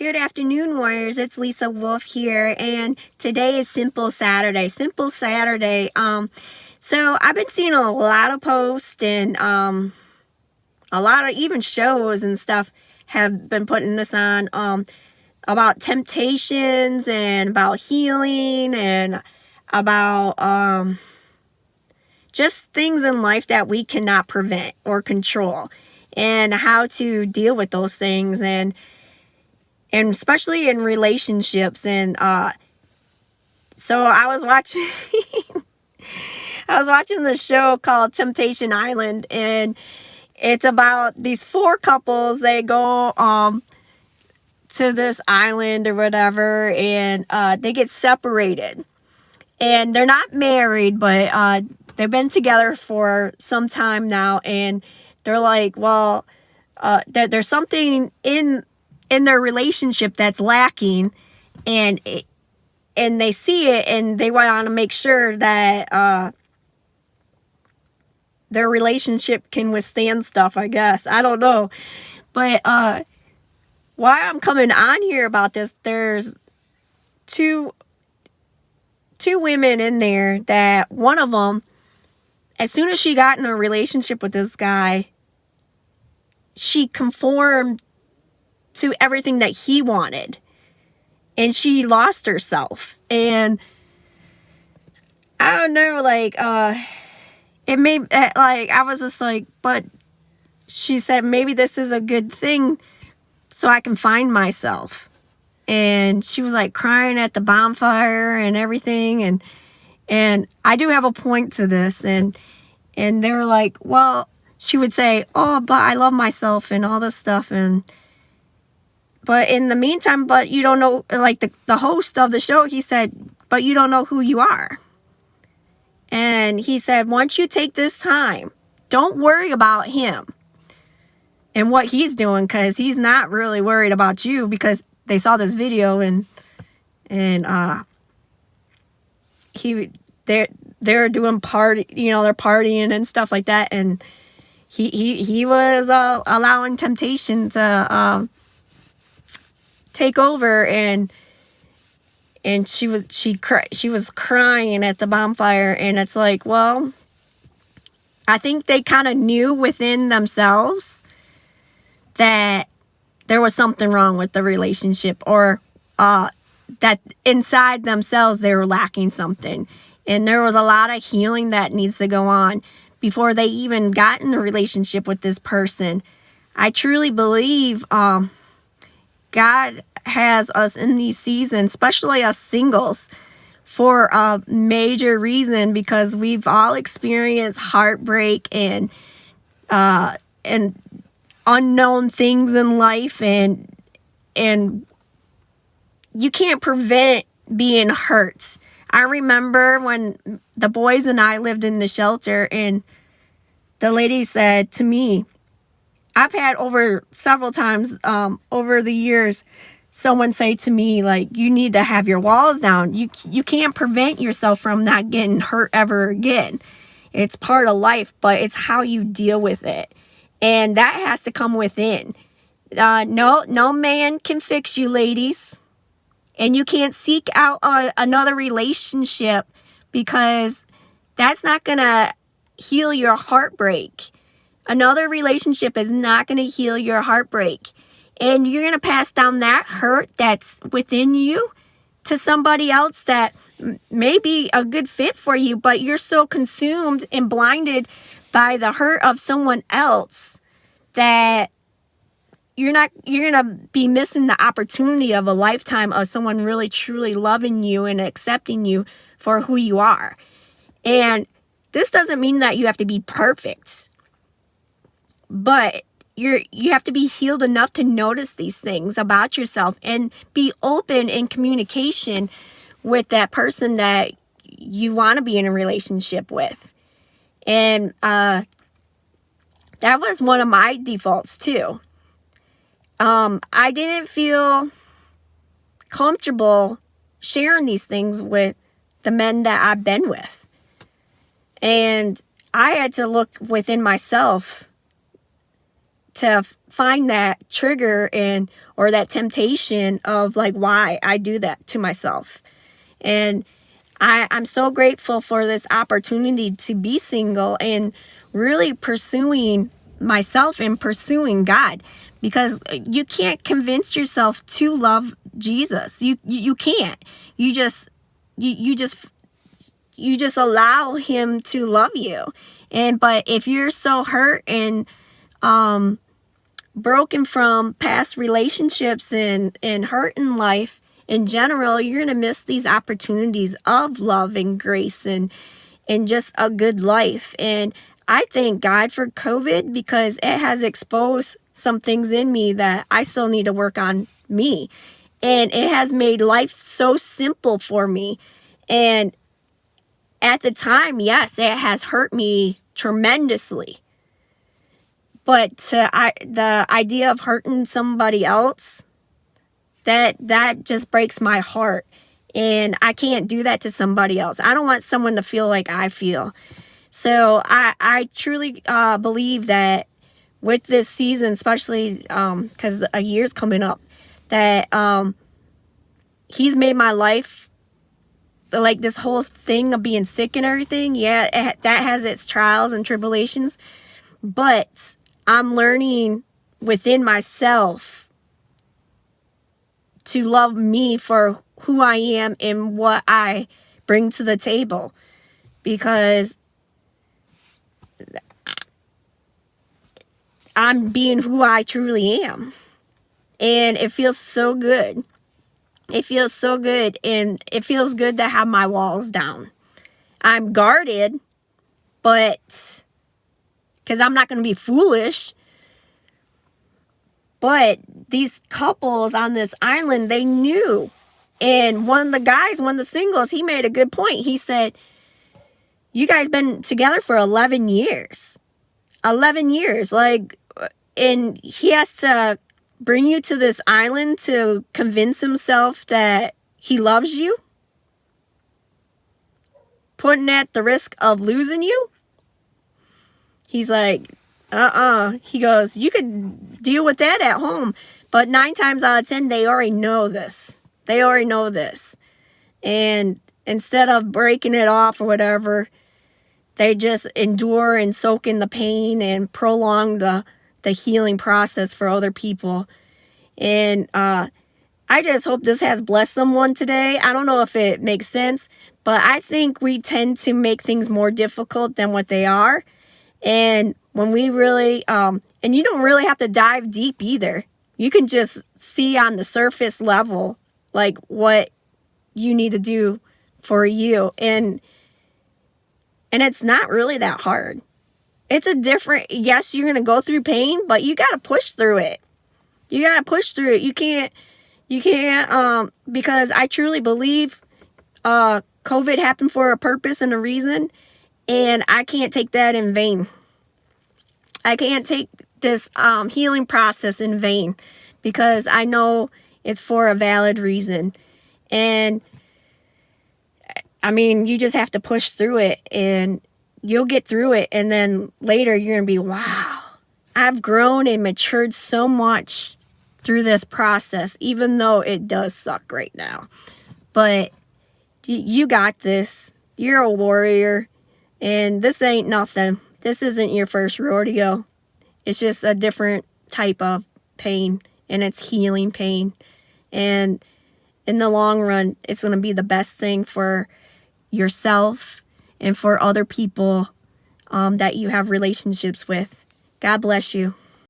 Good afternoon, warriors. It's Lisa Wolf here, and today is Simple Saturday. Simple Saturday. So I've been seeing a lot of posts and a lot of even shows and stuff have been putting this on about temptations and about healing and about just things in life that we cannot prevent or control, and how to deal with those things, and especially in relationships. And so I was watching this show called Temptation Island, and it's about these four couples. They go to this island or whatever, and they get separated, and they're not married, but they've been together for some time now, and they're like, well, there's something in their relationship that's lacking, and they see it, and they want to make sure that their relationship can withstand stuff, I guess. I don't know. But why I'm coming on here about this, there's two women in there that one of them, as soon as she got in a relationship with this guy, she conformed to everything that he wanted, and she lost herself. And I don't know, like it made like, I was just like, but she said maybe this is a good thing so I can find myself. And she was like crying at the bonfire and everything, and I do have a point to this, and they were like, well, she would say, oh, but I love myself and all this stuff, but in the meantime, but you don't know, like the host of the show, he said, but you don't know who you are. And he said, once you take this time, don't worry about him and what he's doing, because he's not really worried about you, because they saw this video, and they're doing party, they're partying and stuff like that, and he was allowing temptation to take over, and she was crying at the bonfire. And it's like, well, I think they kind of knew within themselves that there was something wrong with the relationship, or that inside themselves they were lacking something, and there was a lot of healing that needs to go on before they even got in a relationship with this person. I truly believe God has us in these seasons, especially us singles, for a major reason, because we've all experienced heartbreak and unknown things in life, and you can't prevent being hurt. I remember when the boys and I lived in the shelter, and the lady said to me, I've had over several times over the years, someone say to me, like, you need to have your walls down. You can't prevent yourself from not getting hurt ever again. It's part of life, but it's how you deal with it. And that has to come within. No man can fix you, ladies. And you can't seek out another relationship, because that's not going to heal your heartbreak. Another relationship is not going to heal your heartbreak. And you're going to pass down that hurt that's within you to somebody else that may be a good fit for you, but you're so consumed and blinded by the hurt of someone else that you're going to be missing the opportunity of a lifetime of someone really truly loving you and accepting you for who you are. And this doesn't mean that you have to be perfect, but you have to be healed enough to notice these things about yourself and be open in communication with that person that you want to be in a relationship with. And that was one of my defaults too. I didn't feel comfortable sharing these things with the men that I've been with. And I had to look within myself to find that trigger or that temptation of like why I do that to myself. And I'm so grateful for this opportunity to be single and really pursuing myself and pursuing God, because you can't convince yourself to love Jesus. You can't. You just allow him to love you. But if you're so hurt and broken from past relationships and hurt in life in general, you're going to miss these opportunities of love and grace and just a good life. And I thank God for COVID, because it has exposed some things in me that I still need to work on me. And it has made life so simple for me. And at the time, yes, it has hurt me tremendously. But the idea of hurting somebody else, that just breaks my heart. And I can't do that to somebody else. I don't want someone to feel like I feel. So I truly believe that with this season, especially because a year's coming up, that he's made my life, like this whole thing of being sick and everything, that has its trials and tribulations. But I'm learning within myself to love me for who I am and what I bring to the table, because I'm being who I truly am. And it feels so good. It feels so good. And it feels good to have my walls down. I'm guarded, but because I'm not going to be foolish. But these couples on this island, they knew. And one of the singles, he made a good point. He said, you guys been together for 11 years. 11 years. And he has to bring you to this island to convince himself that he loves you, putting at the risk of losing you. He's like, He goes, you could deal with that at home. But 9 times out of 10, they already know this. They already know this. And instead of breaking it off or whatever, they just endure and soak in the pain and prolong the healing process for other people. And I just hope this has blessed someone today. I don't know if it makes sense, but I think we tend to make things more difficult than what they are. And when we really, and you don't really have to dive deep either. You can just see on the surface level, like what you need to do for you. And it's not really that hard. It's yes, you're going to go through pain, but you got to push through it. You got to push through it. You can't, because I truly believe COVID happened for a purpose and a reason, and I can't take that in vain. I can't take this healing process in vain, because I know it's for a valid reason. And I mean, you just have to push through it, and you'll get through it. And then later you're going to be, wow, I've grown and matured so much through this process, even though it does suck right now. But you got this. You're a warrior, and this ain't nothing. This isn't your first rodeo. It's just a different type of pain, and it's healing pain. And in the long run, it's going to be the best thing for yourself and for other people that you have relationships with. God bless you.